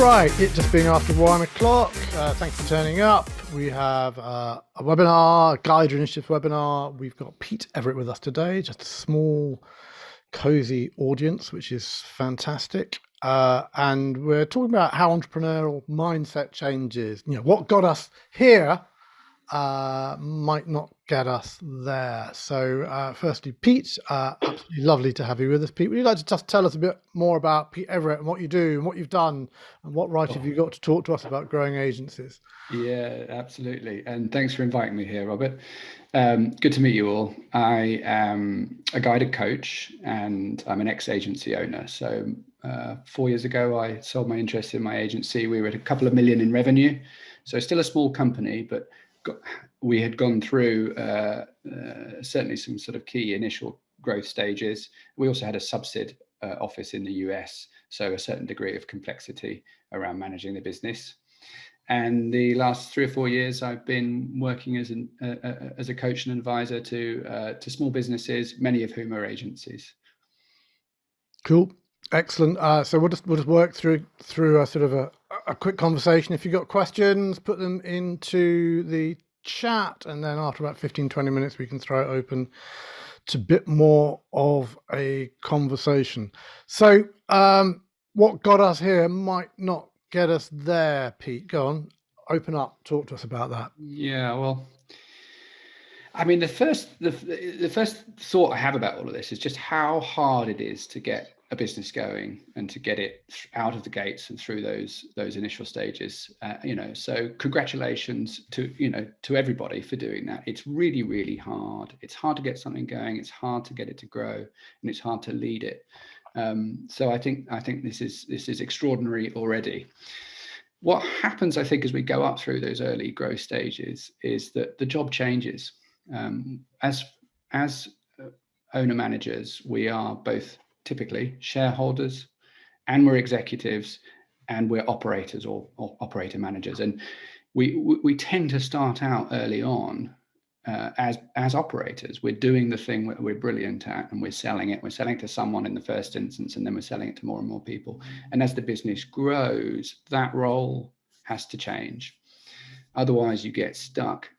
Right, it just being after 1 o'clock. Thanks for turning up. We have a webinar, GYDA Initiative webinar. We've got Pete Everett with us today, just a small, cozy audience, which is fantastic. And we're talking about how entrepreneurial mindset changes. You know, what got us here might not get us there. So firstly, Pete, absolutely lovely to have you with us. Pete, would you like to just tell us a bit more about Pete Everett and what you do and what you've done and what right have you got to talk to us about growing agencies? Yeah, absolutely. And thanks for inviting me here, Robert. Good to meet you all. I am a guided coach and I'm an ex-agency owner. So 4 years ago, I sold my interest in my agency. We were at a couple of million in revenue. So still a small company, but we had gone through certainly some sort of key initial growth stages. We also had a subsid office in the US, so a certain degree of complexity around managing the business. And the last 3 or 4 years, I've been working as a coach and advisor to small businesses, many of whom are agencies. Cool, excellent. So we'll just work through a sort of a quick conversation. If you've got questions, put them into the chat, and then after about 15-20 minutes, we can throw it open to a bit more of a conversation. So what got us here might not get us there. Pete, go on, open up, talk to us about that. Yeah, well, I mean, the first thought I have about all of this is just how hard it is to get a business going and to get it out of the gates and through those initial stages. So congratulations to everybody for doing that. It's really, really hard. It's hard to get something going. It's hard to get it to grow, and it's hard to lead it. So I think this is extraordinary already. What happens, I think, as we go up through those early growth stages is that the job changes. As owner managers, we are both typically shareholders, and we're executives, and we're operators or operator managers. And we tend to start out early on as operators. We're doing the thing that we're brilliant at, and we're selling it. We're selling it to someone in the first instance, and then we're selling it to more and more people. And as the business grows, that role has to change. Otherwise, you get stuck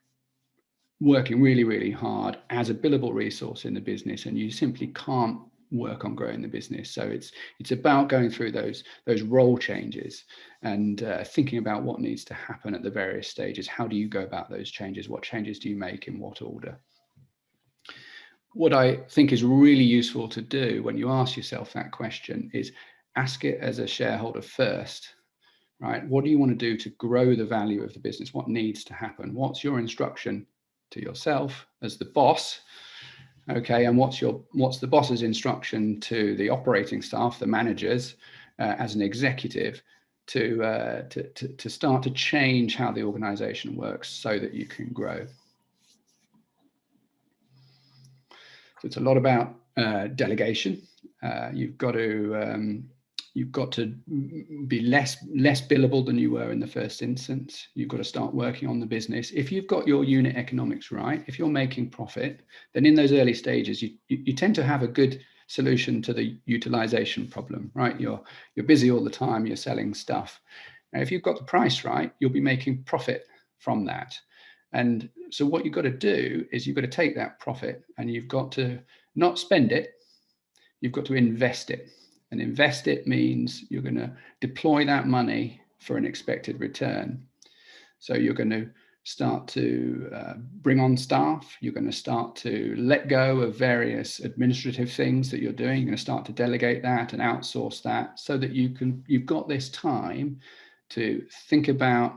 working really, really hard as a billable resource in the business, and you simply can't work on growing the business. So it's about going through those role changes and thinking about what needs to happen at the various stages. How do you go about those changes? What changes do you make in what order? What I think is really useful to do when you ask yourself that question is ask it as a shareholder first, right? What do you want to do to grow the value of the business? What needs to happen? What's your instruction to yourself as the boss? Okay, and what's the boss's instruction to the operating staff, the managers, as an executive, to start to change how the organization works so that you can grow? So it's a lot about delegation. You've got to be less billable than you were in the first instance. You've got to start working on the business. If you've got your unit economics right, if you're making profit, then in those early stages, you tend to have a good solution to the utilization problem, right? You're busy all the time, you're selling stuff. Now, if you've got the price right, you'll be making profit from that. And so what you've got to do is you've got to take that profit and you've got to not spend it, you've got to invest it. And invest it means you're going to deploy that money for an expected return. So you're going to start to bring on staff. You're going to start to let go of various administrative things that you're doing. You're going to start to delegate that and outsource that so that you've got this time to think about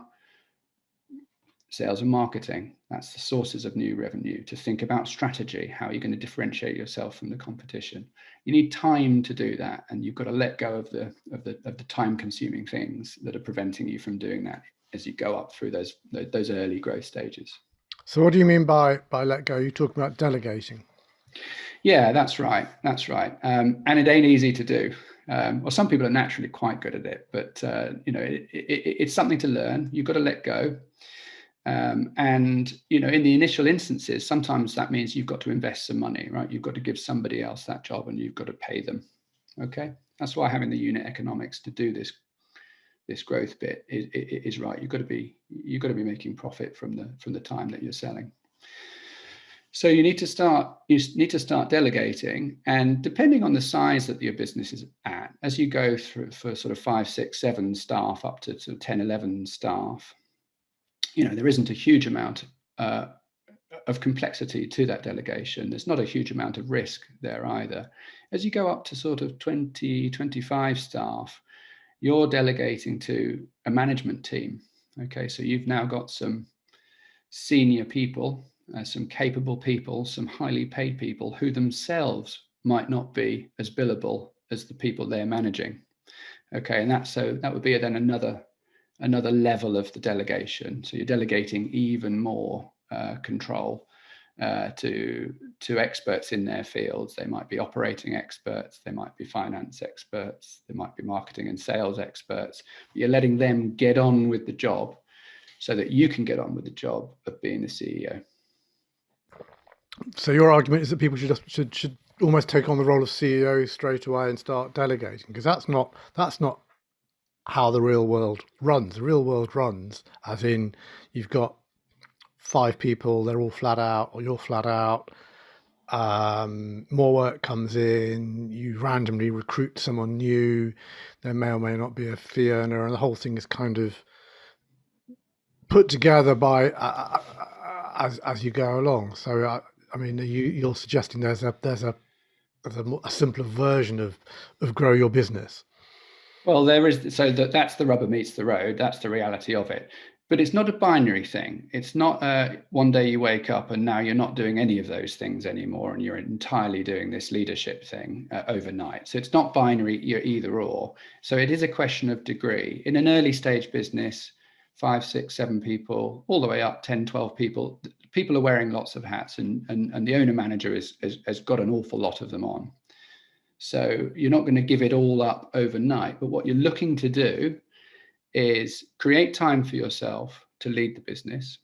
sales and marketing. That's the sources of new revenue. To think about strategy, how you're going to differentiate yourself from the competition. You need time to do that, and you've got to let go of the time-consuming things that are preventing you from doing that as you go up through those early growth stages. So what do you mean by let go? You're talking about delegating. Yeah, that's right. And it ain't easy to do. Well, some people are naturally quite good at it, but it's something to learn. You've got to let go. And in the initial instances, sometimes that means you've got to invest some money, right? You've got to give somebody else that job and you've got to pay them. Okay, that's why having the unit economics to do this this growth bit is right. You've got to be making profit from the time that you're selling. So you need to start delegating, and depending on the size that your business is at, as you go through for sort of 5, 6, 7 staff up to sort of 10, 11 staff, there isn't a huge amount of complexity to that delegation. There's not a huge amount of risk there either. As you go up to sort of 20, 25 staff, you're delegating to a management team. Okay, so you've now got some senior people, some capable people, some highly paid people who themselves might not be as billable as the people they're managing. Okay, and that would be then another level of the delegation. So you're delegating even more control to experts in their fields. They might be operating experts, they might be finance experts, they might be marketing and sales experts. You're letting them get on with the job so that you can get on with the job of being the CEO. So your argument is that people should almost take on the role of CEO straight away and start delegating, because that's not how the real world runs. The real world runs as in you've got 5 people, they're all flat out, or you're flat out. More work comes in, you randomly recruit someone new, there may or may not be a fee earner, and the whole thing is kind of put together by as you go along. So I mean, you're suggesting there's a simpler version of grow your business. Well, there is. So that's the rubber meets the road. That's the reality of it. But it's not a binary thing. It's not one day you wake up and now you're not doing any of those things anymore and you're entirely doing this leadership thing overnight. So it's not binary, you're either or. So it is a question of degree. In an early stage business, 5, 6, 7 people, all the way up 10, 12 people, people are wearing lots of hats, and the owner manager has got an awful lot of them on. So you're not going to give it all up overnight, but what you're looking to do is create time for yourself to lead the business.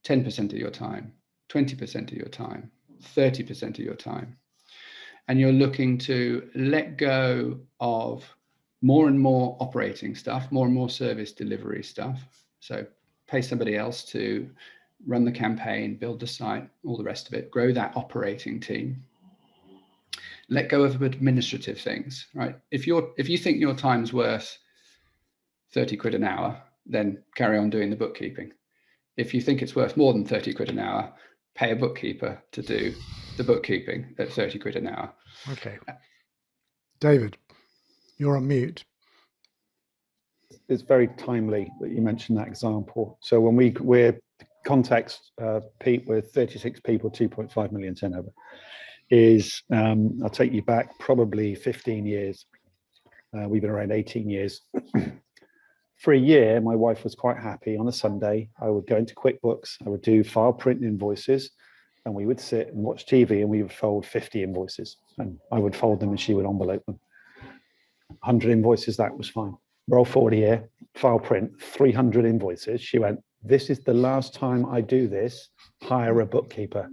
10% of your time, 20% of your time, 30% of your time. And you're looking to let go of more and more operating stuff, more and more service delivery stuff. So pay somebody else to run the campaign, build the site, all the rest of it, grow that operating team. Let go of administrative things, right? If you think your time's worth 30 quid an hour, then carry on doing the bookkeeping. If you think it's worth more than 30 quid an hour, pay a bookkeeper to do the bookkeeping at 30 quid an hour. Okay. David, you're on mute. It's very timely that you mentioned that example. So when we're context, Pete, with 36 people, 2.5 million turnover, is I'll take you back probably 15 years. We've been around 18 years. For a year, my wife was quite happy. On a Sunday, I would go into QuickBooks, I would do file print invoices, and we would sit and watch TV, and we would fold 50 invoices, and I would fold them and she would envelope them. 100 invoices, that was fine. Roll forward a year, file print, 300 invoices. She went, this is the last time I do this, hire a bookkeeper.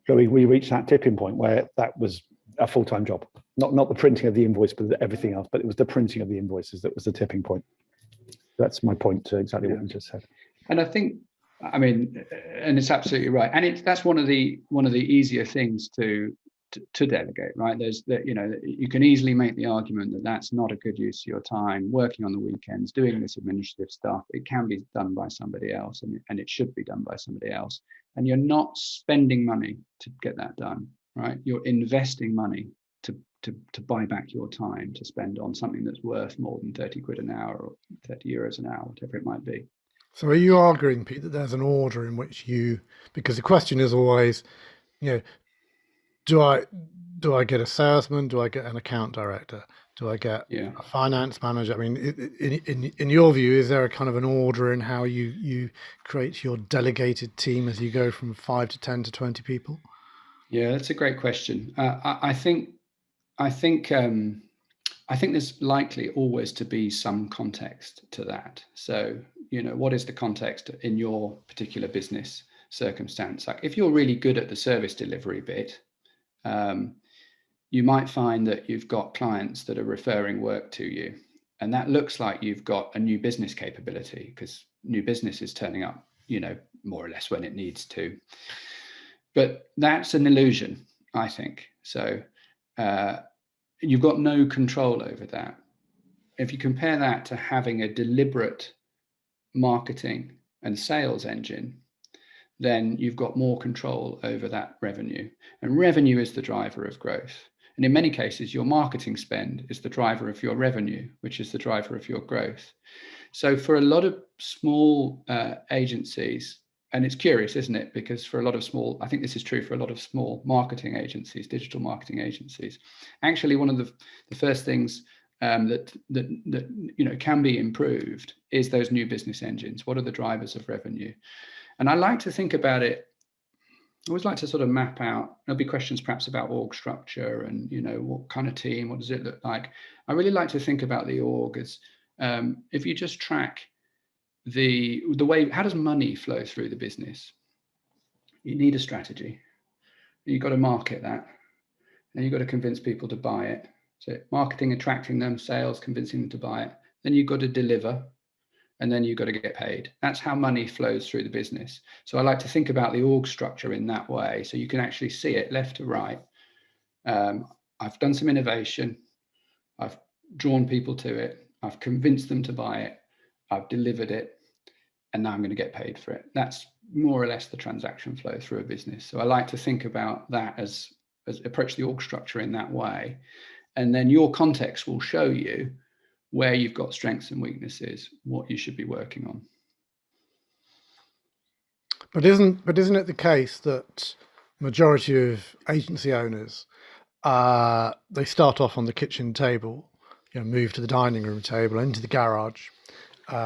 So we reached that tipping point where that was a full-time job. Not the printing of the invoice, but everything else, but it was the printing of the invoices that was the tipping point. That's my point to exactly what you just said. And I think, I mean, and it's absolutely right. And that's one of the easier things to delegate, right? There's that, you can easily make the argument that that's not a good use of your time, working on the weekends, doing this administrative stuff. It can be done by somebody else, and it should be done by somebody else. And you're not spending money to get that done, right? You're investing money to buy back your time to spend on something that's worth more than 30 quid an hour or 30 euros an hour, whatever it might be. So are you arguing, Pete, that there's an order in which because the question is always, do I get a salesman? Do I get an account director? Do I get a finance manager? I mean, in your view, is there a kind of an order in how you create your delegated team as you go from 5 to 10 to 20 people? Yeah, that's a great question. I think there's likely always to be some context to that. So, what is the context in your particular business circumstance? Like, if you're really good at the service delivery bit, you might find that you've got clients that are referring work to you, And that looks like you've got a new business capability, because new business is turning up, more or less when it needs to. But that's an illusion, I think. So you've got no control over that. If you compare that to having a deliberate marketing and sales engine, then you've got more control over that revenue. And revenue is the driver of growth. And in many cases, your marketing spend is the driver of your revenue, which is the driver of your growth. So for a lot of small agencies, and it's curious, isn't it? Because for a lot of small, I think this is true for a lot of small marketing agencies, digital marketing agencies, actually one of the first things that can be improved is those new business engines. What are the drivers of revenue? And I like to think about it. I always like to sort of map out. There'll be questions perhaps about org structure and what kind of team, what does it look like? I really like to think about the org as if you just track the way, how does money flow through the business? You need a strategy. You've got to market that, and you've got to convince people to buy it. So marketing, attracting them, sales, convincing them to buy it. Then you've got to deliver, and then you've got to get paid. That's how money flows through the business. So I like to think about the org structure in that way, so you can actually see it left to right. I've done some innovation. I've drawn people to it. I've convinced them to buy it. I've delivered it. And now I'm going to get paid for it. That's more or less the transaction flow through a business. So I like to think about that as approach the org structure in that way. And then your context will show you where you've got strengths and weaknesses, what you should be working on. But isn't it the case that majority of agency owners, they start off on the kitchen table, move to the dining room table, into the garage,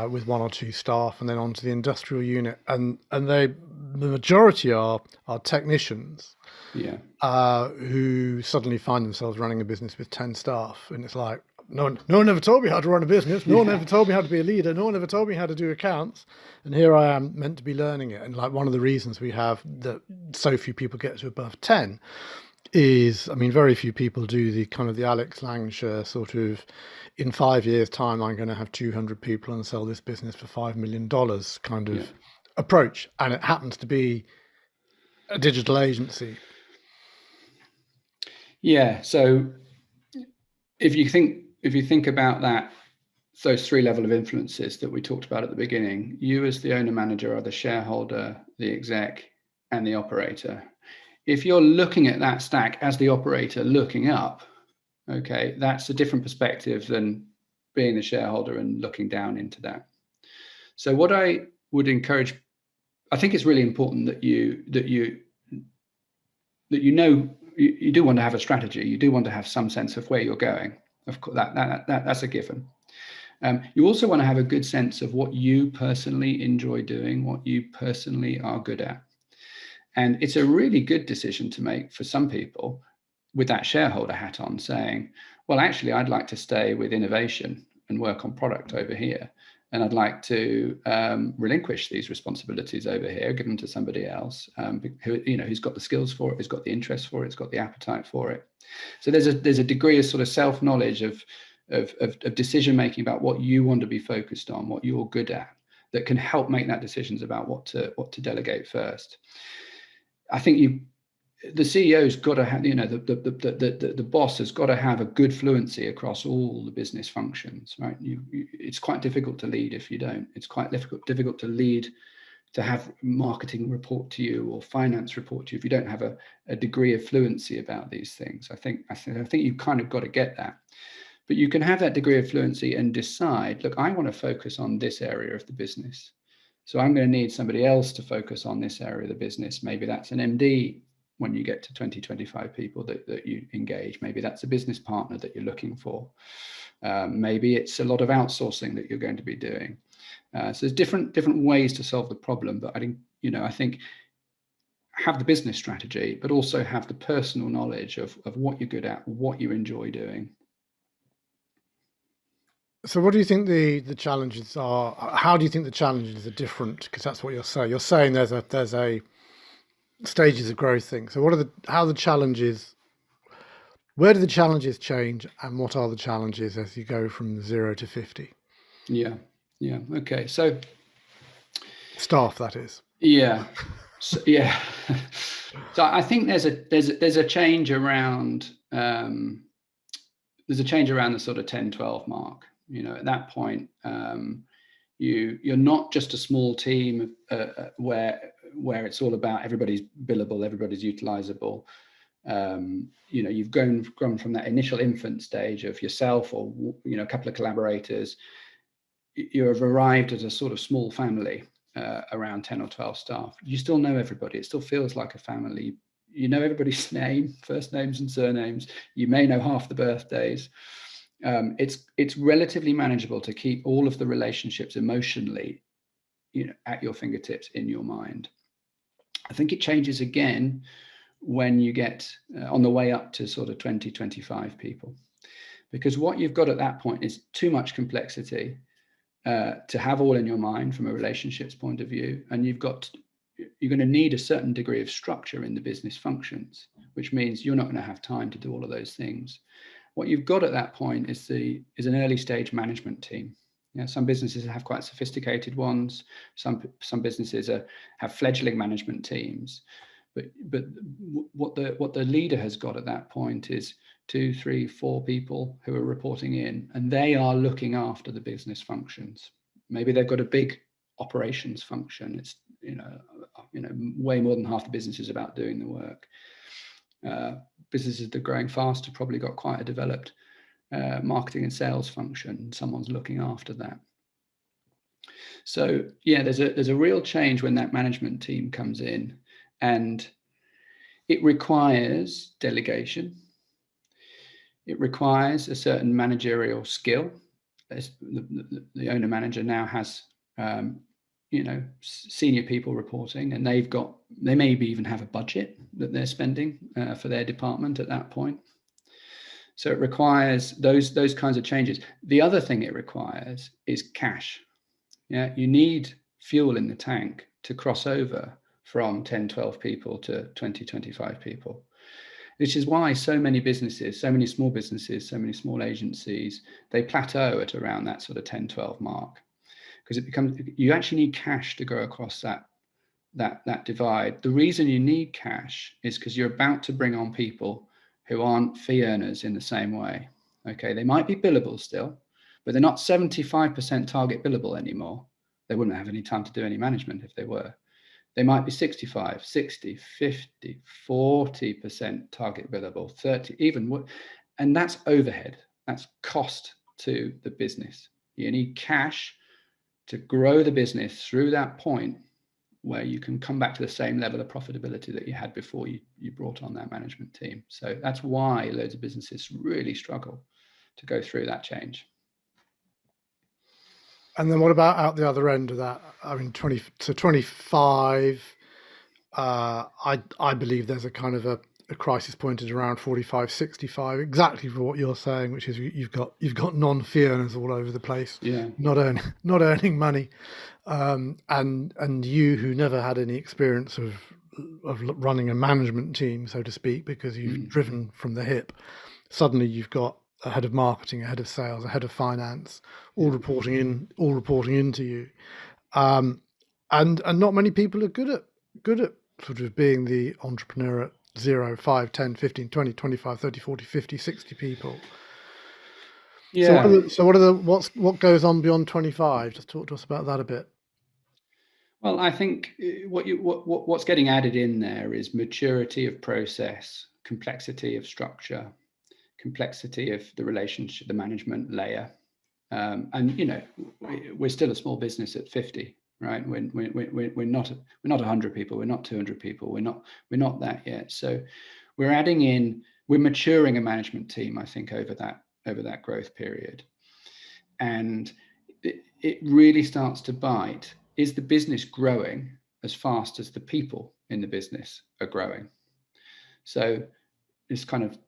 with one or two staff, and then onto the industrial unit, and the majority are technicians, who suddenly find themselves running a business with 10 staff, and it's like, no one ever told me how to run a business. No one ever told me how to be a leader. No one ever told me how to do accounts, and here I am meant to be learning it. And like one of the reasons we have that so few people get to above 10 is, very few people do the kind of the Alex Langsher sort of, in 5 years time, I'm going to have 200 people and sell this business for $5 million kind of approach. And it happens to be a digital agency. Yeah. So if you think about that, those three level of influences that we talked about at the beginning, you as the owner manager are the shareholder, the exec, and the operator. If you're looking at that stack as the operator looking up, okay, that's a different perspective than being the shareholder and looking down into that. So what I would encourage, I think it's really important that you do want to have a strategy. You do want to have some sense of where you're going. Of course, that's a given. You also want to have a good sense of what you personally enjoy doing, what you personally are good at. And it's a really good decision to make for some people with that shareholder hat on, saying, well, actually, I'd like to stay with innovation and work on product over here. And I'd like to relinquish these responsibilities over here, give them to somebody else who's got the skills for it, who's got the interest for it, who's got the appetite for it. So there's a degree of sort of self-knowledge of decision making about what you want to be focused on, what you're good at, that can help make that decisions about what to delegate first. I think the CEO's got to have, the boss has got to have a good fluency across all the business functions, right? It's quite difficult to lead if you don't. It's quite difficult to lead, to have marketing report to you or finance report to you if you don't have a degree of fluency about these things. I think you've kind of got to get that. But you can have that degree of fluency and decide, look, I want to focus on this area of the business. So I'm going to need somebody else to focus on this area of the business. Maybe that's an MD when you get to 20, 25 people that you engage. Maybe that's a business partner that you're looking for. Maybe it's a lot of outsourcing that you're going to be doing. So there's different ways to solve the problem. But I think have the business strategy, but also have the personal knowledge of what you're good at, what you enjoy doing. So what do you think the challenges are? How do you think the challenges are different? Because that's what you're saying. You're saying there's a stages of growth thing. So what are the challenges? Where do the challenges change, and what are the challenges as you go from 0 to 50? Yeah. Okay. So Staff, that is. yeah. So I think there's a change around there's a change around the sort of 10, 12 mark. At that point, you're not just a small team where it's all about everybody's billable, everybody's utilizable. You've grown from that initial infant stage of yourself or a couple of collaborators. You have arrived at a sort of small family, around 10 or 12 staff. You still know everybody. It still feels like a family. You know everybody's name, first names and surnames. You may know half the birthdays. It's relatively manageable to keep all of the relationships emotionally, at your fingertips, in your mind. I think it changes again when you get on the way up to sort of 20, 25 people, because what you've got at that point is too much complexity to have all in your mind from a relationships point of view, and you're going to need a certain degree of structure in the business functions, which means you're not going to have time to do all of those things. What you've got at that point is an early stage management team. Some businesses have quite sophisticated ones. Some businesses have fledgling management teams. But what the leader has got at that point is 2, 3, 4 people who are reporting in, and they are looking after the business functions. Maybe they've got a big operations function. It's way more than half the business is about doing the work. Businesses that are growing fast have probably got quite a developed marketing and sales function. Someone's looking after that. So there's a real change when that management team comes in, and it requires delegation. It requires a certain managerial skill. The owner manager now has senior people reporting, and they maybe even have a budget that they're spending for their department at that point. So it requires those kinds of changes. The other thing it requires is cash. You need fuel in the tank to cross over from 10, 12 people to 20, 25 people, which is why so many businesses, so many small businesses, so many small agencies, they plateau at around that sort of 10, 12 mark, because you actually need cash to go across that divide. The reason you need cash is because you're about to bring on people who aren't fee earners in the same way. Okay, they might be billable still, but they're not 75% target billable anymore. They wouldn't have any time to do any management if they were. They might be 65, 60, 50, 40% target billable, 30, even, and that's overhead. That's cost to the business. You need cash to grow the business through that point where you can come back to the same level of profitability that you had before you brought on that management team. So that's why loads of businesses really struggle to go through that change. And then what about out the other end of that? I mean, 20 to 25, I believe there's a kind of a crisis point at around 45, 65, exactly for what you're saying, which is you've got non-fee earners all over the place, not earning money, and you who never had any experience of running a management team, so to speak, because you've driven from the hip. Suddenly you've got a head of marketing, a head of sales, a head of finance, all reporting into you, and not many people are good at sort of being the entrepreneur at 0, 5, 10, 15, 20, 25, 30, 40, 50, 60 people. What goes on beyond 25? Just talk to us about that a bit. Well, I think what's getting added in there is maturity of process, complexity of structure, complexity of the relationship, the management layer, and we're still a small business at 50, right? We're not 100 people, we're not 200 people, we're not that yet. So we're maturing a management team, I think, over that growth period, and it really starts to bite. Is the business growing as fast as the people in the business are growing? So this kind of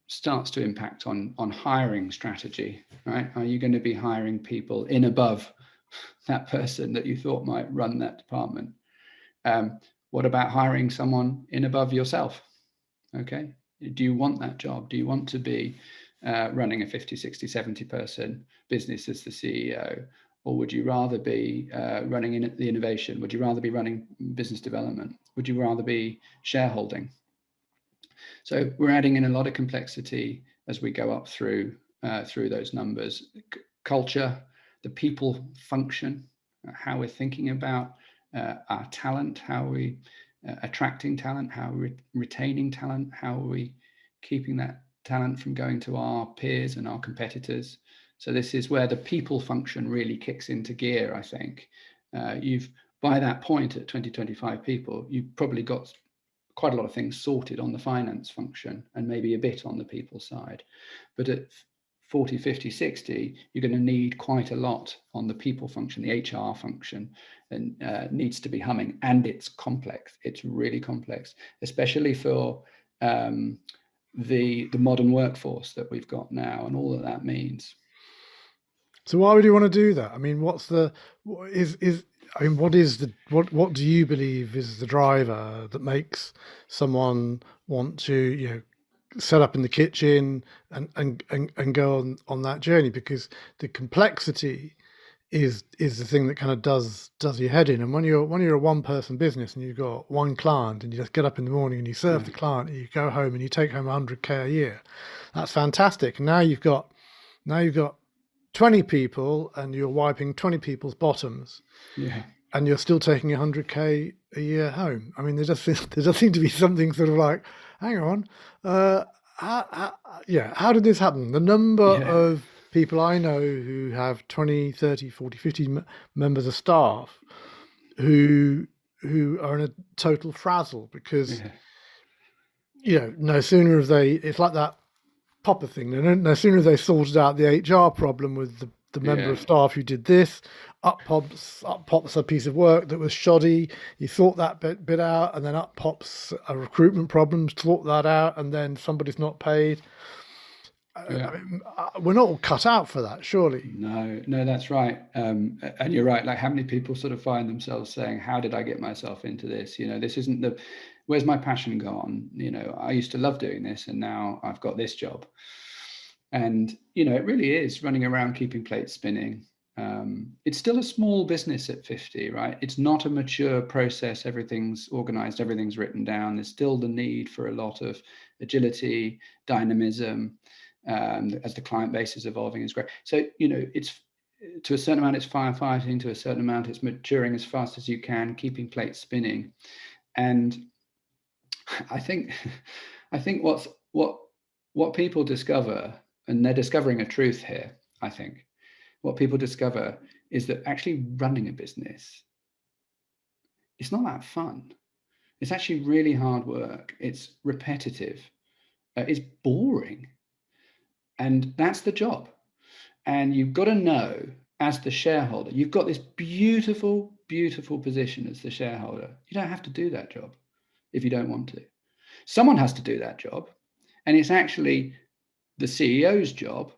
starts to impact on hiring strategy, right? Are you going to be hiring people in above that person that you thought might run that department? What about hiring someone in above yourself? Okay, Do you want that job? Do you want to be running a 50, 60, 70 person business as the CEO? Or would you rather be running in the innovation? Would you rather be running business development? Would you rather be shareholding? So we're adding in a lot of complexity as we go up through those numbers. Culture, the people function, how we're thinking about our talent, how are we attracting talent, how are we retaining talent, how are we keeping that talent from going to our peers and our competitors. So this is where the people function really kicks into gear, I think. By that point at 20, 25 people, you've probably got quite a lot of things sorted on the finance function and maybe a bit on the people side. But at 40, 50, 60, you're going to need quite a lot on the people function, the HR function, and needs to be humming. And it's complex. It's really complex, especially for the modern workforce that we've got now and all that means. So why would you want to do that? I mean, what do you believe is the driver that makes someone want to, set up in the kitchen and go on that journey? Because the complexity is the thing that kind of does your head in. And when you're a one person business and you've got one client and you just get up in the morning and you serve the client and you go home and you take home 100K a year, that's fantastic. And now you've got 20 people and you're wiping 20 people's bottoms, and you're still taking 100K a year home. I mean, there just seem to be something sort of like, hang on, how did this happen? The number of people I know who have 20, 30, 40, 50 members of staff who are in a total frazzle because, no sooner have it's like that Popper thing. No sooner have they sorted out the HR problem with the member of staff who did this, up pops a piece of work that was shoddy. You sort that bit out, and then up pops a recruitment problem. Sort that out, and then somebody's not paid. I mean, we're not all cut out for that, surely. No, that's right. And you're right. Like, how many people sort of find themselves saying, "How did I get myself into this? This isn't where's my passion gone? I used to love doing this, and now I've got this job." And it really is running around keeping plates spinning. It's still a small business at 50, right? It's not a mature process. Everything's organized, everything's written down. There's still the need for a lot of agility, dynamism, as the client base is evolving is great. So, it's to a certain amount, it's firefighting, to a certain amount, it's maturing as fast as you can, keeping plates spinning. And I think what people discover, and they're discovering a truth here, I think, what people discover is that actually running a business, it's not that fun. It's actually really hard work. It's repetitive. It's boring. And that's the job. And you've got to know, as the shareholder, you've got this beautiful, beautiful position as the shareholder. You don't have to do that job if you don't want to. Someone has to do that job. And it's actually the CEO's job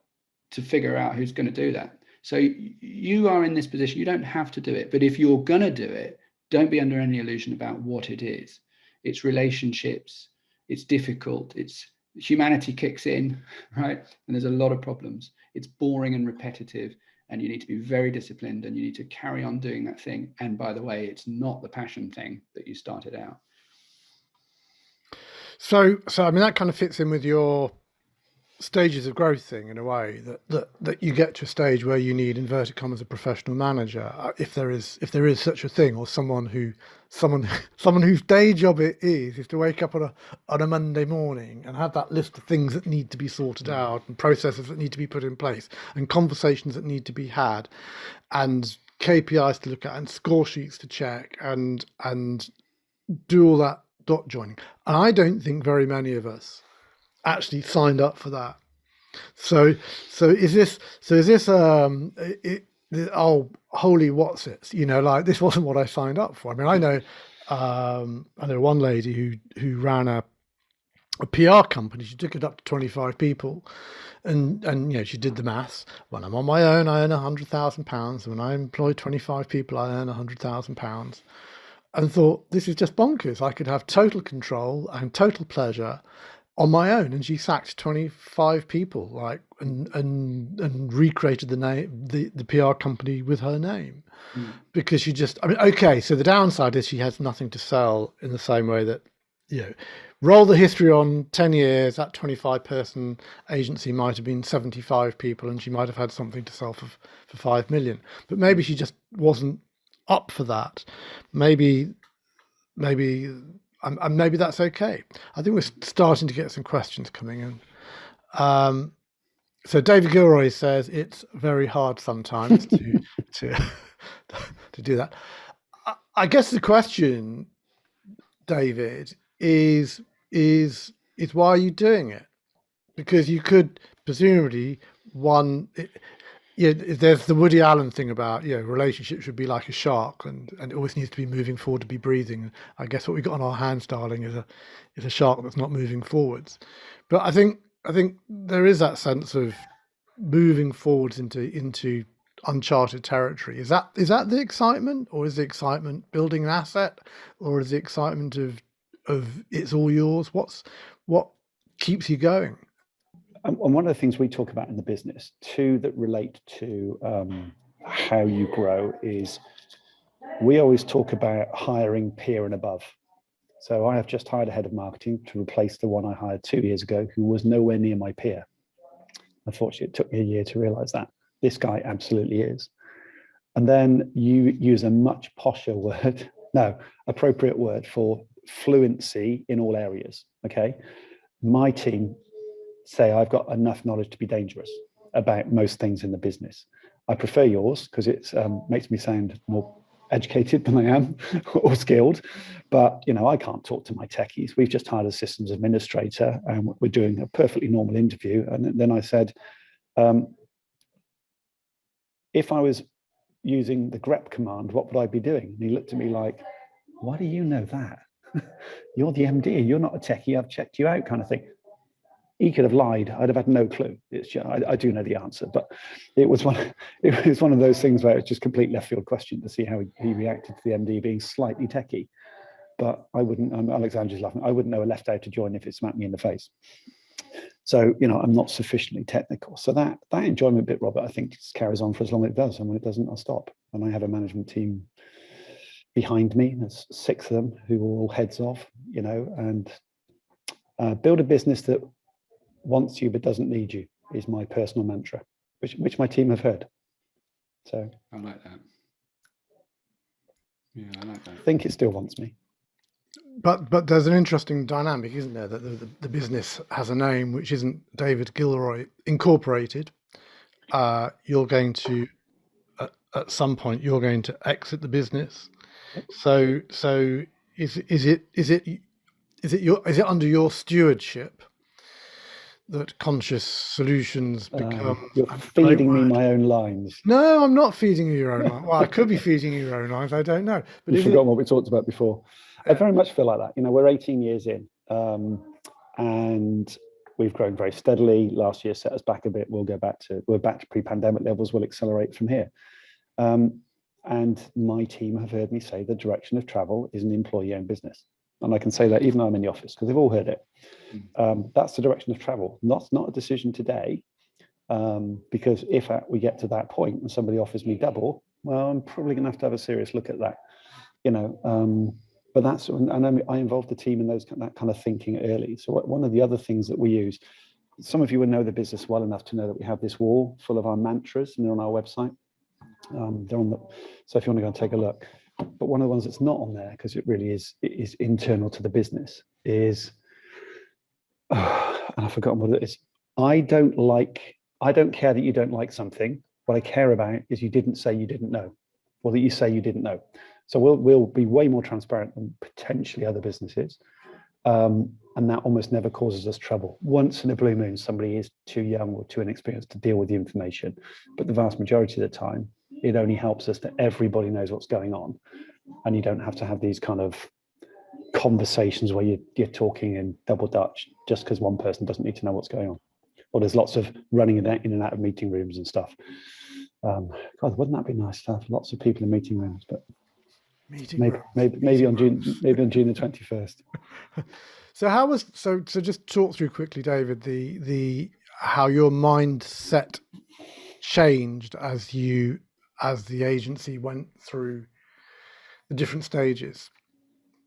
to figure out who's going to do that. So you are in this position. You don't have to do it. But if you're going to do it, don't be under any illusion about what it is. It's relationships. It's difficult. It's humanity kicks in, right? And there's a lot of problems. It's boring and repetitive, and you need to be very disciplined, and you need to carry on doing that thing. And by the way, it's not the passion thing that you started out. So I mean, that kind of fits in with your stages of growth thing in a way, that you get to a stage where you need, inverted commas, a professional manager, if there is such a thing, or someone whose day job it is to wake up on a Monday morning and have that list of things that need to be sorted out, and processes that need to be put in place, and conversations that need to be had, and KPIs to look at, and score sheets to check, and do all that dot joining. And I don't think very many of us actually signed up for that. So is this oh, holy what's it? Like, this wasn't what I signed up for. I mean, I know one lady who ran a PR company. She took it up to 25 people, and she did the maths. When I'm on my own, I earn £100,000. When I employ 25 people, I earn £100,000. And thought, this is just bonkers. I could have total control and total pleasure on my own, and she sacked 25 people, like, and recreated the name, the PR company with her name, because she just, I mean, okay, so the downside is she has nothing to sell in the same way that, roll the history on 10 years, that 25-person agency might have been 75 people, and she might have had something to sell for 5 million. But maybe she just wasn't up for that. Maybe that's okay. I think we're starting to get some questions coming in. So David Gilroy says it's very hard sometimes to do that. I guess the question, David, is why are you doing it? Because you could presumably there's the Woody Allen thing about relationships should be like a shark, and it always needs to be moving forward to be breathing. I guess what we got on our hands, darling, is a shark that's not moving forwards. But I think there is that sense of moving forwards into uncharted territory. Is that the excitement, or is the excitement building an asset, or is the excitement of it's all yours? What keeps you going? And one of the things we talk about in the business too that relate to how you grow is we always talk about hiring peer and above. So I have just hired a head of marketing to replace the one I hired 2 years ago who was nowhere near my peer. Unfortunately, it took me a year to realize that. This guy absolutely is. And then you use a much posher word, appropriate word for fluency in all areas, okay? My team say I've got enough knowledge to be dangerous about most things in the business. I prefer yours because it makes me sound more educated than I am or skilled, but I can't talk to my techies. We've just hired a systems administrator and we're doing a perfectly normal interview. And then I said, if I was using the grep command, what would I be doing? And he looked at me like, why do you know that? You're the MD, you're not a techie, I've checked you out, kind of thing. He could have lied. I'd have had no clue. It's just, I do know the answer, but it was one of those things where it's just complete left field question to see how he reacted to the MD being slightly techie. But I wouldn't. Alexander's laughing. I wouldn't know a left out to join if it smacked me in the face. So I'm not sufficiently technical. So that enjoyment bit, Robert, I think just carries on for as long as it does, and when it doesn't, I'll stop. And I have a management team behind me. There's 6 of them who are all heads of, and build a business that wants you but doesn't need you is my personal mantra, which my team have heard. So I like that. Yeah, I like that. I think it still wants me. But there's an interesting dynamic, isn't there? That the business has a name which isn't David Gilroy Incorporated. You're going to at some point you're going to exit the business. So is it under your stewardship that Conscious Solutions become? You're feeding me my own lines. No, I'm not feeding you your own lines. Well, I could be feeding you your own lines. I don't know. But you've forgotten what we talked about before. I very much feel like that. We're 18 years in, and we've grown very steadily. Last year set us back a bit. We're back to pre-pandemic levels. We'll accelerate from here. And my team have heard me say the direction of travel is an employee-owned business. And I can say that even though I'm in the office, because they've all heard it. That's the direction of travel. That's not a decision today, because if we get to that point and somebody offers me double, well, I'm probably going to have a serious look at that. But that's, and I involved the team in that kind of thinking early. So one of the other things that we use, some of you will know the business well enough to know that we have this wall full of our mantras, and they're on our website. So if you want to go and take a look. But one of the ones that's not on there, because it really is internal to the business, is, and I've forgotten what it is. I don't care that you don't like something. What I care about is you didn't say you didn't know, or that you say you didn't know. So we'll be way more transparent than potentially other businesses. And that almost never causes us trouble. Once in a blue moon, somebody is too young or too inexperienced to deal with the information. But the vast majority of the time, it only helps us that everybody knows what's going on. And you don't have to have these kind of conversations where you're talking in double Dutch just because one person doesn't need to know what's going on. Or there's lots of running in and out of meeting rooms and stuff. God, wouldn't that be nice to have lots of people in meeting rooms? But Meeting maybe rooms. maybe on Meeting June rooms. maybe on June the 21st. So how was so just talk through quickly, David, the how your mindset changed as the agency went through the different stages.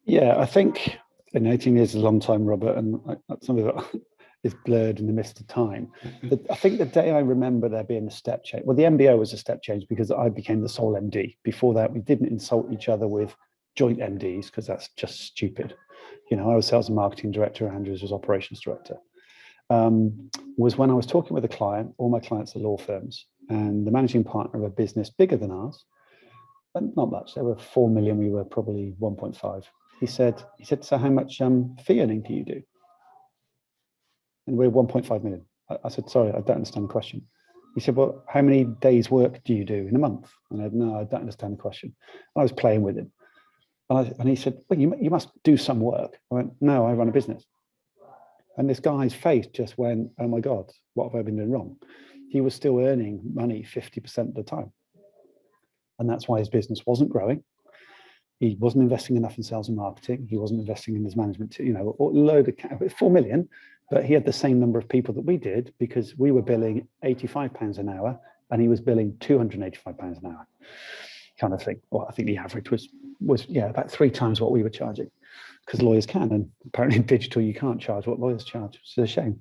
Yeah, I think 18 years is a long time, Robert, and some of it is blurred in the mist of time. But I think the day I remember there being a step change, well, the MBO was a step change because I became the sole MD. Before that, we didn't insult each other with joint MDs because that's just stupid. You know, I was sales and marketing director, Andrews was operations director. Was when I was talking with a client, all my clients are law firms, and the managing partner of a business bigger than ours, but not much. They were 4 million, we were probably 1.5. He said, so how much fee earning do you do? And we're 1.5 million. I said, sorry, I don't understand the question. He said, well, how many days work do you do in a month? And I said, no, I don't understand the question. And I was playing with him. And he said, well, you must do some work. I went, no, I run a business. And this guy's face just went, oh my God, what have I been doing wrong? He was still earning money 50% of the time. And that's why his business wasn't growing. He wasn't investing enough in sales and marketing. He wasn't investing in his management, you know, a load of 4 million, but he had the same number of people that we did because we were billing £85 an hour and he was billing £285 an hour kind of thing. Well, I think the average was about 3 times what we were charging because lawyers can, and apparently in digital you can't charge what lawyers charge. It's a shame.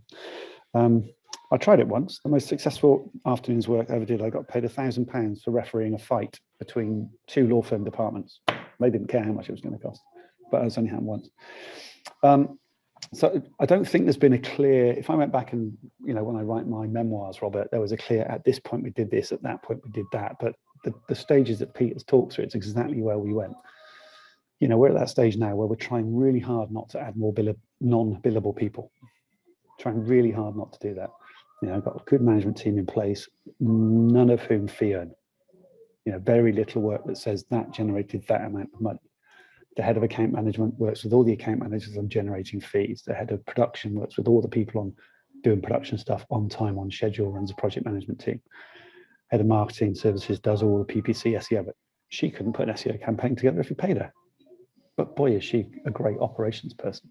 I tried it once. The most successful afternoon's work I ever did, I got paid £1,000 for refereeing a fight between 2 law firm departments. They didn't care how much it was going to cost, but it was only happened once. So I don't think there's been a clear, if I went back and, you know, when I write my memoirs, Robert, there was a clear, at this point we did this, at that point we did that. But the stages that Pete has talked through, it's exactly where we went. You know, we're at that stage now where we're trying really hard not to add more non-billable people. Trying really hard not to do that. You know, I've got a good management team in place, none of whom fee earn. You know, very little work that says that generated that amount of money. The head of account management works with all the account managers on generating fees. The head of production works with all the people on doing production stuff on time, on schedule, runs a project management team. Head of marketing services does all the PPC, SEO, but she couldn't put an SEO campaign together if you paid her. But boy, is she a great operations person.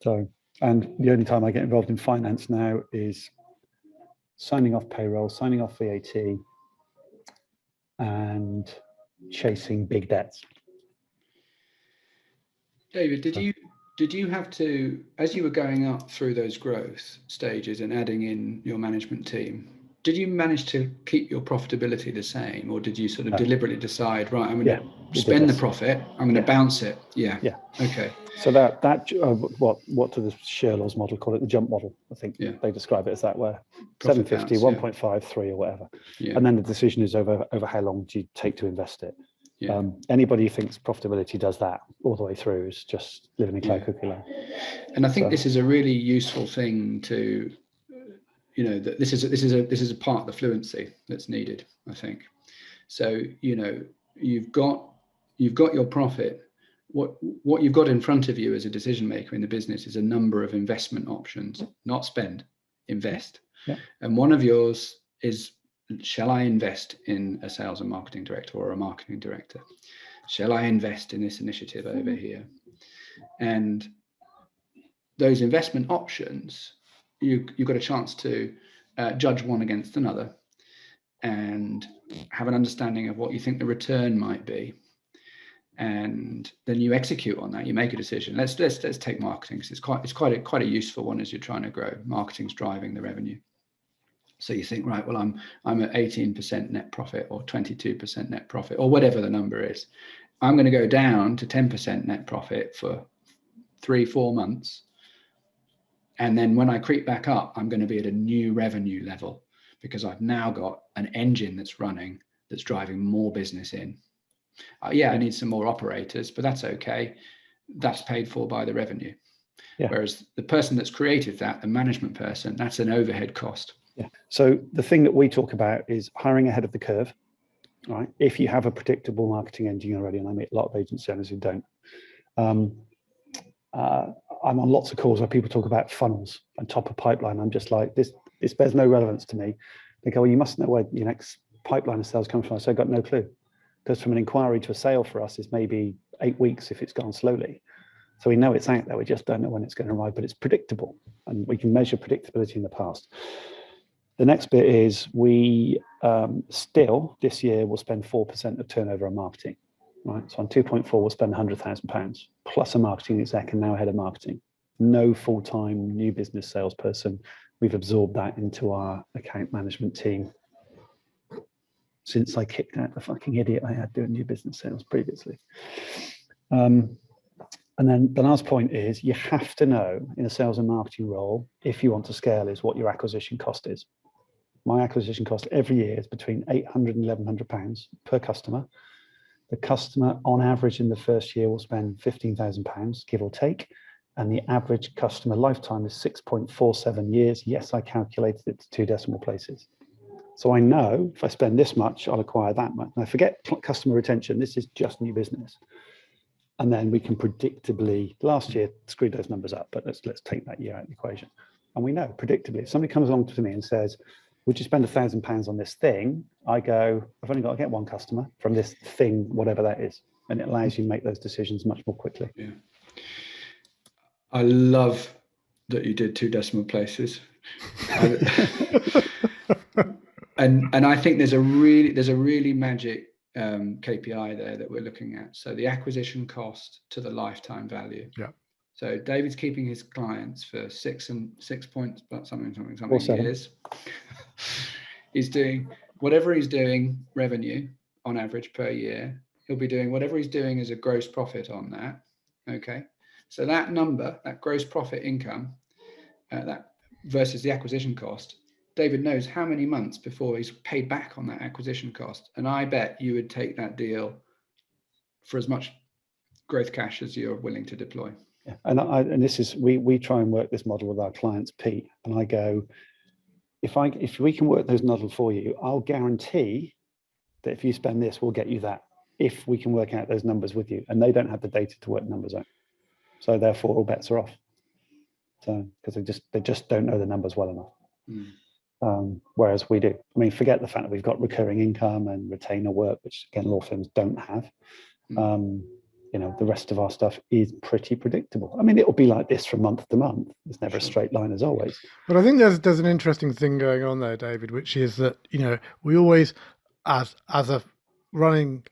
So, and the only time I get involved in finance now is signing off payroll, signing off VAT, and chasing big debts. David, did you have to, as you were going up through those growth stages and adding in your management team, did you manage to keep your profitability the same, or did you sort of deliberately decide, right, I'm going to spend the profit, I'm going to bounce it? Yeah. Okay. So that what do the Sherlaw's model call it? The jump model. I think they describe it as that, where 750, 1.5, 3 or whatever. Yeah. And then the decision is over how long do you take to invest it. Yeah. Anybody who thinks profitability does that all the way through is just living in cloud cookie land. And I think this is a really useful thing to, you know, that this is a part of the fluency that's needed, I think. So, you know, you've got your profit. What you've got in front of you as a decision maker in the business is a number of investment options, not spend, invest. Yeah. And one of yours is, shall I invest in a sales and marketing director or a marketing director? Shall I invest in this initiative over here? And those investment options, you've got a chance to judge one against another and have an understanding of what you think the return might be. And then you execute on that. You make a decision. Let's take marketing, because it's quite a useful one as you're trying to grow. Marketing's driving the revenue. So you think, right, well, I'm at 18% net profit or 22% net profit or whatever the number is. I'm going to go down to 10% net profit for 3-4 months. And then when I creep back up, I'm going to be at a new revenue level because I've now got an engine that's running, that's driving more business in. I need some more operators, but that's okay. That's paid for by the revenue. Yeah. Whereas the person that's created that, the management person, that's an overhead cost. Yeah. So the thing that we talk about is hiring ahead of the curve. Right. If you have a predictable marketing engine already, and I meet a lot of agency owners who don't. I'm on lots of calls where people talk about funnels and top of pipeline. I'm just like, this bears no relevance to me. They go, well, you must know where your next pipeline of sales comes from. So I've got no clue. because from an inquiry to a sale for us is maybe 8 weeks if it's gone slowly. So we know it's out there, we just don't know when it's going to arrive, but it's predictable, and we can measure predictability in the past. The next bit is we still this year will spend 4% of turnover on marketing, right? So on 2.4, we'll spend £100,000 plus a marketing exec and now head of marketing. No full-time new business salesperson. We've absorbed that into our account management team since I kicked out the fucking idiot I had doing new business sales previously. And then the last point is you have to know in a sales and marketing role, if you want to scale, is what your acquisition cost is. My acquisition cost every year is between £800 and £1,100 per customer. The customer on average in the first year will spend £15,000, give or take. And the average customer lifetime is 6.47 years. Yes, I calculated it to 2 decimal places. So I know if I spend this much, I'll acquire that much. Now forget customer retention. This is just new business. And then we can predictably, last year screwed those numbers up, but let's take that year out of the equation. And we know predictably, if somebody comes along to me and says, would you spend £1,000 on this thing? I go, I've only got to get one customer from this thing, whatever that is. And it allows you to make those decisions much more quickly. Yeah. I love that you did 2 decimal places. And I think there's a really magic KPI there that we're looking at. So the acquisition cost to the lifetime value. Yeah. So David's keeping his clients for 6 points, but something years. He's doing whatever he's doing revenue on average per year. He'll be doing whatever he's doing as a gross profit on that. Okay. So that number, that gross profit income, that versus the acquisition cost, David knows how many months before he's paid back on that acquisition cost. And I bet you would take that deal for as much growth cash as you're willing to deploy. Yeah. And this is, we try and work this model with our clients, Pete, and I go, if we can work those models for you, I'll guarantee that if you spend this, we'll get you that, if we can work out those numbers with you. And they don't have the data to work numbers out. So therefore all bets are off. So, because they just don't know the numbers well enough. Whereas we do. I mean, forget the fact that we've got recurring income and retainer work, which again, law firms don't have. You know, the rest of our stuff is pretty predictable. I mean, it will be like this from month to month. There's never a straight line as always. But I think there's an interesting thing going on there, David, which is that, you know, we always, as a running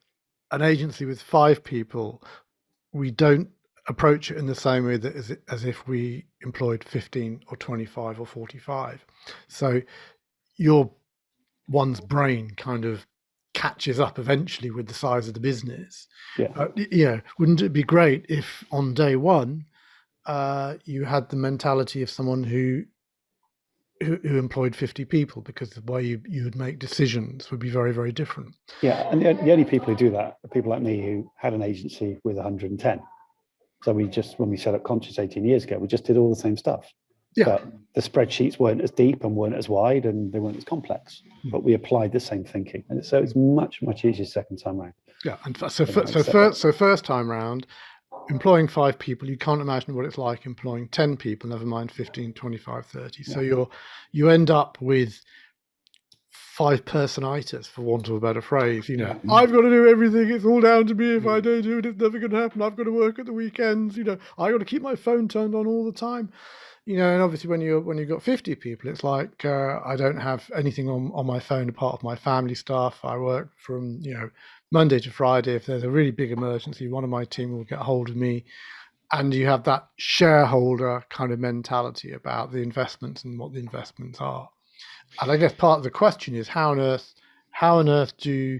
an agency with 5 people, we don't approach it in the same way that as if we employed 15 or 25 or 45. So your one's brain kind of catches up eventually with the size of the business. Yeah. You know, wouldn't it be great if on day one you had the mentality of someone who employed 50 people, because the way you would make decisions would be very, very different. Yeah, and the only people who do that are people like me who had an agency with 110. So when we set up Conscious 18 years ago, we just did all the same stuff. Yeah. But the spreadsheets weren't as deep and weren't as wide and they weren't as complex. But we applied the same thinking. And so it's much, much easier second time round. Yeah. And so first time round, employing 5 people, you can't imagine what it's like employing 10 people, never mind 15, 25, 30. So you end up with 5-personitis, for want of a better phrase. You know, I've got to do everything. It's all down to me. If I don't do it, it's never going to happen. I've got to work at the weekends. You know, I got to keep my phone turned on all the time. You know, and obviously when you've got 50 people, it's like I don't have anything on my phone apart from my family stuff. I work from, you know, Monday to Friday. If there's a really big emergency, one of my team will get hold of me. And you have that shareholder kind of mentality about the investments and what the investments are. And I guess part of the question is how on earth do,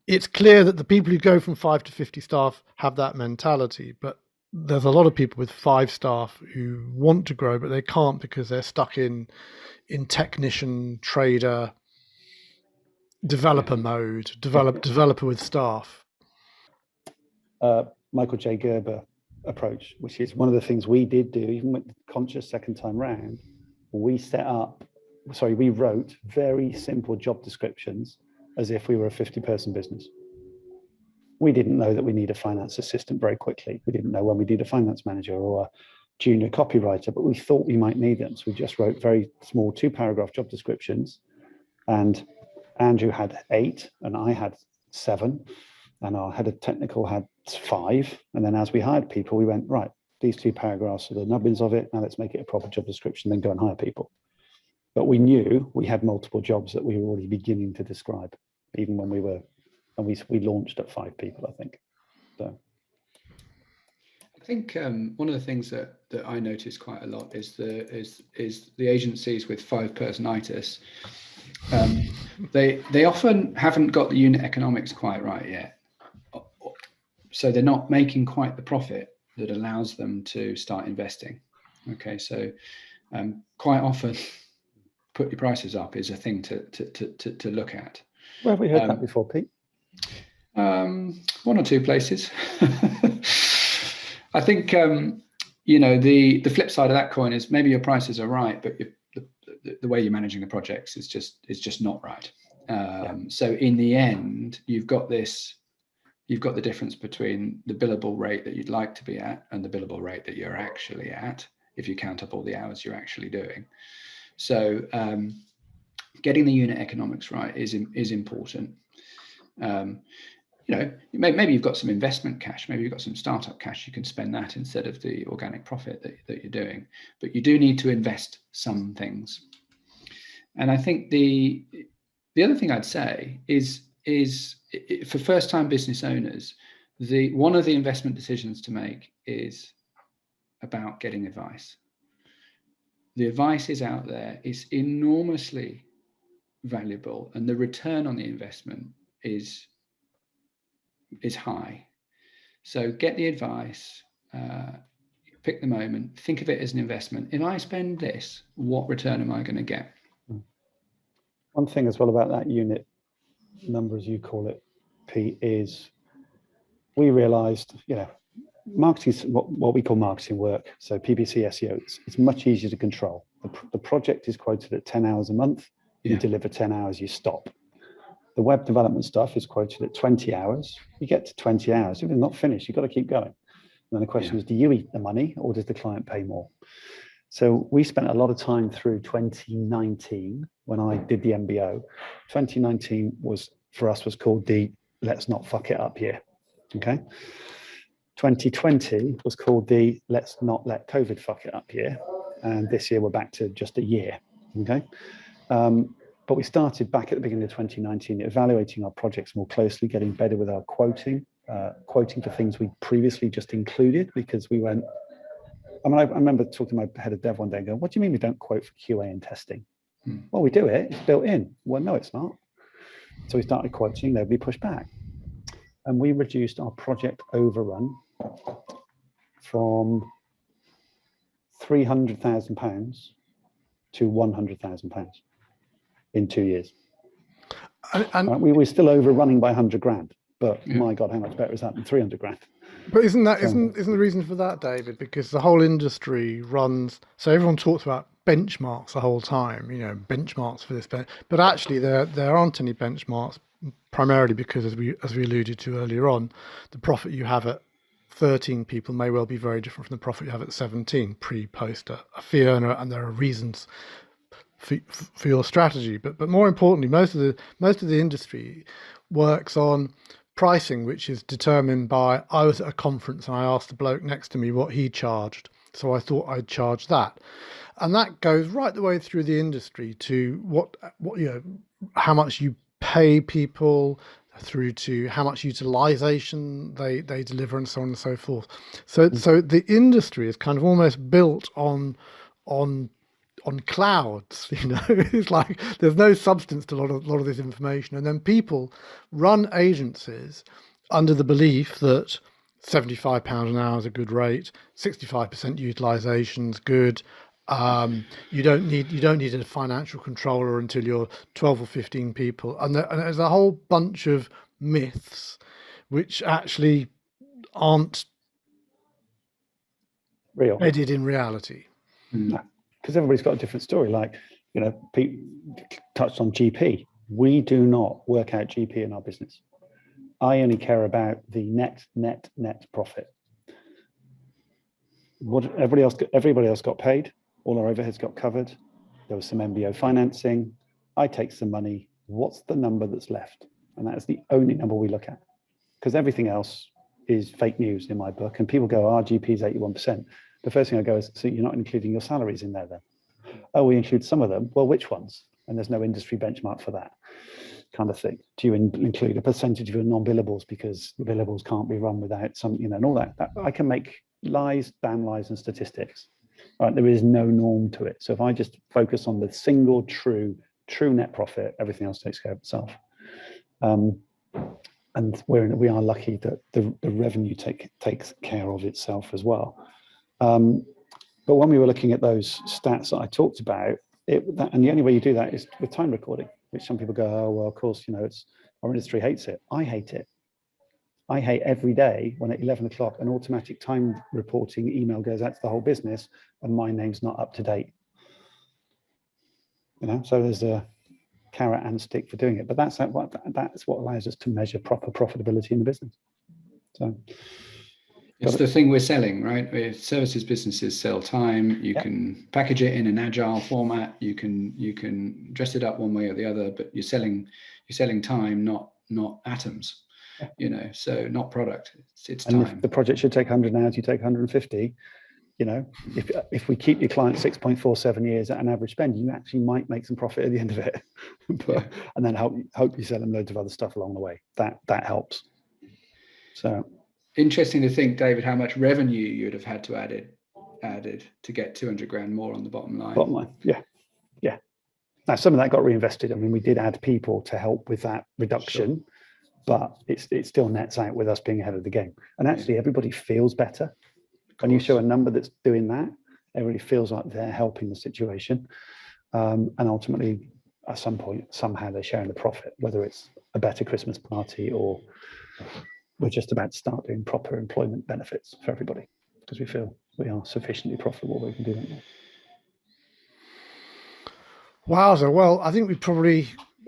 it's clear that the people who go from 5 to 50 staff have that mentality, but there's a lot of people with 5 staff who want to grow, but they can't because they're stuck in technician, trader, developer mode, developer with staff. Michael J. Gerber approach, which is one of the things we did do, even with Conscious second time round. We wrote very simple job descriptions as if we were a 50-person business. We didn't know that we need a finance assistant very quickly. We didn't know when we need a finance manager or a junior copywriter, but we thought we might need them. So we just wrote very small 2-paragraph job descriptions. And Andrew had 8 and I had 7 and our head of technical had 5. And then as we hired people, we went, right, these 2 paragraphs are the nubbins of it. Now let's make it a proper job description, then go and hire people. But we knew we had multiple jobs that we were already beginning to describe, even when we launched at 5 people, I think. So I think one of the things that I notice quite a lot is the agencies with 5-personitis. They often haven't got the unit economics quite right yet, so they're not making quite the profit that allows them to start investing. Okay, so quite often, put your prices up is a thing to look at. where have we heard that before, Pete? 1 or 2 places. I think the flip side of that coin is maybe your prices are right, but the way you're managing the projects is just not right. So in the end, you've got the difference between the billable rate that you'd like to be at and the billable rate that you're actually at, if you count up all the hours you're actually doing. So getting the unit economics right is important. Maybe you've got some investment cash, maybe you've got some startup cash, you can spend that instead of the organic profit that you're doing, but you do need to invest some things. And I think the other thing I'd say is for first-time business owners, one of the investment decisions to make is about getting advice. The advice is out there, it's enormously valuable, and the return on the investment is high. So get the advice, pick the moment, think of it as an investment. If I spend this, what return am I going to get? One thing as well about that unit number, as you call it, Pete, is we realized, marketing, what we call marketing work, so PPC, SEO, it's much easier to control. The project is quoted at 10 hours a month. You deliver 10 hours, you stop. The web development stuff is quoted at 20 hours. You get to 20 hours. If it's not finished, you've got to keep going. And then the question is, do you eat the money or does the client pay more? So we spent a lot of time through 2019 when I did the MBO. 2019 was called the let's not fuck it up year. Okay. 2020 was called the let's not let COVID fuck it up year. And this year we're back to just a year. Okay. But we started back at the beginning of 2019, evaluating our projects more closely, getting better with our quoting for things we previously just included because we went, I remember talking to my head of dev one day and going, what do you mean we don't quote for QA and testing? Well, we do it, it's built in. Well, no, it's not. So we started quoting, nobody pushed back. And we reduced our project overrun from £300,000 to £100,000 in 2 years. And we were still overrunning by 100 grand, but my God, how much better is that than 300 grand? But isn't the reason for that, David? Because the whole industry runs, so everyone talks about benchmarks the whole time, benchmarks for this, but actually there aren't any benchmarks, primarily because as we alluded to earlier on, the profit you have at 13 people may well be very different from the profit you have at 17 pre-post a fee earner, and there are reasons for your strategy. But more importantly, most of the industry works on pricing, which is determined by, I was at a conference and I asked the bloke next to me what he charged, so I thought I'd charge that. And that goes right the way through the industry to what how much you pay people, through to how much utilization they deliver, and so on and so forth. So the industry is kind of almost built on clouds. It's like there's no substance to a lot of this information, and then people run agencies under the belief that £75 an hour is a good rate, 65% utilization's good. You don't need a financial controller until you're 12 or 15 people, and there's a whole bunch of myths which actually aren't real, embedded in reality. No, because everybody's got a different story. Like, Pete touched on GP. We do not work out GP in our business. I only care about the net profit. What everybody else got paid. All our overheads got covered. There was some MBO financing. I take some money what's the number that's left? And that's the only number we look at, because everything else is fake news in my book. And people go, our GP is 81%. The first thing I go is, so you're not including your salaries in there then? Oh, we include some of them. Well, which ones? And there's no industry benchmark for that kind of thing. Do you include a percentage of your non-billables because the billables can't be run without some, and all that? I can make lies, damn lies, and statistics. Right? There is no norm to it. So if I just focus on the single true net profit, everything else takes care of itself. And we are lucky that the revenue takes care of itself as well. But when we were looking at those stats that I talked about, and the only way you do that is with time recording, which some people go, oh, well, of course, our industry hates it. I hate it. I hate every day when at 11 o'clock an automatic time reporting email goes out to the whole business and my name's not up to date. So there's a carrot and stick for doing it, but that's what allows us to measure proper profitability in the business. So it's the thing we're selling, right? Services businesses sell time. You can package it in an agile format. You can dress it up one way or the other, but you're selling time, not atoms. So not product. It's time. And if the project should take 100 hours, you take 150. If we keep your client 6.47 years at an average spend, you actually might make some profit at the end of it. And then hope you sell them loads of other stuff along the way. That helps. So interesting to think, David, how much revenue you'd have had to added to get 200 grand more on the bottom line. Yeah. Now some of that got reinvested. I mean, we did add people to help with that reduction, but it still nets out with us being ahead of the game. And actually, everybody feels better. When you show a number that's doing that, everybody feels like they're helping the situation. And ultimately, at some point, somehow they're sharing the profit, whether it's a better Christmas party or we're just about to start doing proper employment benefits for everybody because we feel we are sufficiently profitable we can do that now. Wowza. Well, I think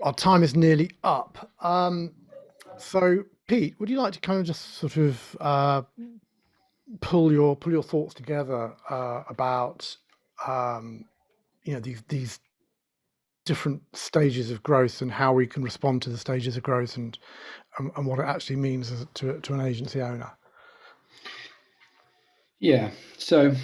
our time is nearly up. So, Pete, would you like to kind of just sort of pull your thoughts together about these different stages of growth and how we can respond to the stages of growth and what it actually means to an agency owner? Yeah. So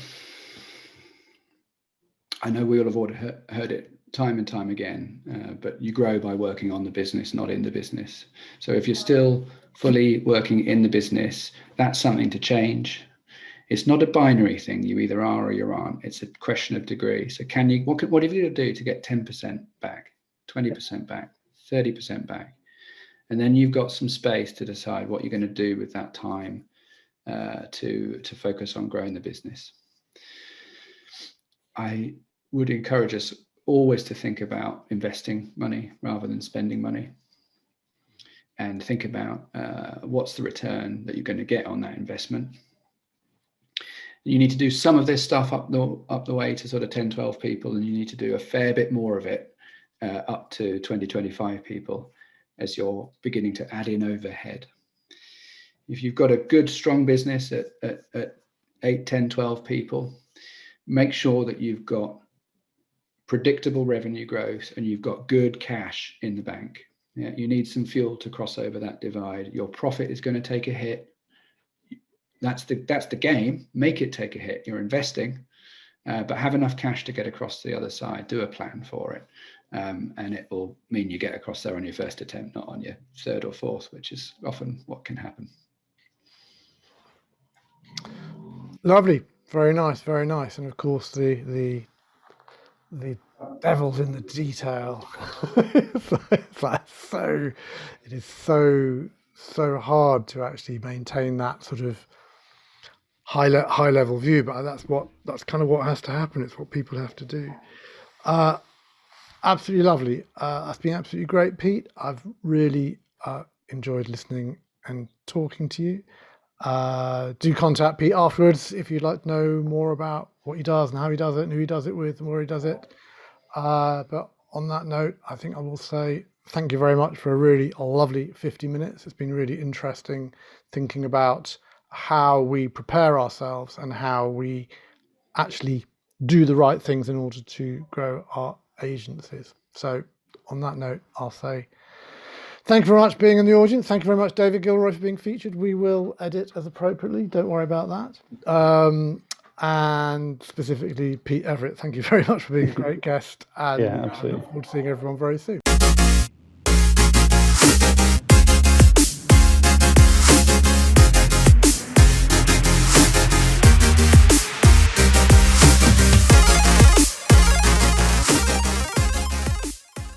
I know we all have heard it time and time again, but you grow by working on the business, not in the business. So if you're still fully working in the business, that's something to change. It's not a binary thing. You either are or you aren't. It's a question of degree. So what have you to do to get 10% back, 20% back, 30% back? And then you've got some space to decide what you're going to do with that time to focus on growing the business. I would encourage us always to think about investing money rather than spending money, and think about what's the return that you're going to get on that investment. You need to do some of this stuff up the way to sort of 10, 12 people, and you need to do a fair bit more of it up to 20, 25 people as you're beginning to add in overhead. If you've got a good, strong business at 8, 10, 12 people, make sure that you've got predictable revenue growth and you've got good cash in the bank. Yeah, you need some fuel to cross over that divide. Your profit is going to take a hit. That's the game. Make it take a hit. You're investing, but have enough cash to get across to the other side. Do a plan for it, and it will mean you get across there on your first attempt, not on your third or fourth, which is often what can happen. Lovely, very nice, very nice. And of course, the devil's in the detail. It is so hard to actually maintain that sort of high level view, but that's kind of what has to happen. It's what people have to do. Absolutely lovely. That's been absolutely great, Pete. I've really enjoyed listening and talking to you. Do contact Pete afterwards if you'd like to know more about what he does and how he does it and who he does it with and where he does it. But on that note, I think I will say thank you very much for a really lovely 50 minutes. It's been really interesting thinking about how we prepare ourselves and how we actually do the right things in order to grow our agencies. So on that note, I'll say thank you very much for being in the audience. Thank you very much, David Gilroy, for being featured. We will edit as appropriately. Don't worry about that. And specifically, Pete Everett, thank you very much for being a great guest. And Yeah, absolutely. look forward to seeing everyone very soon.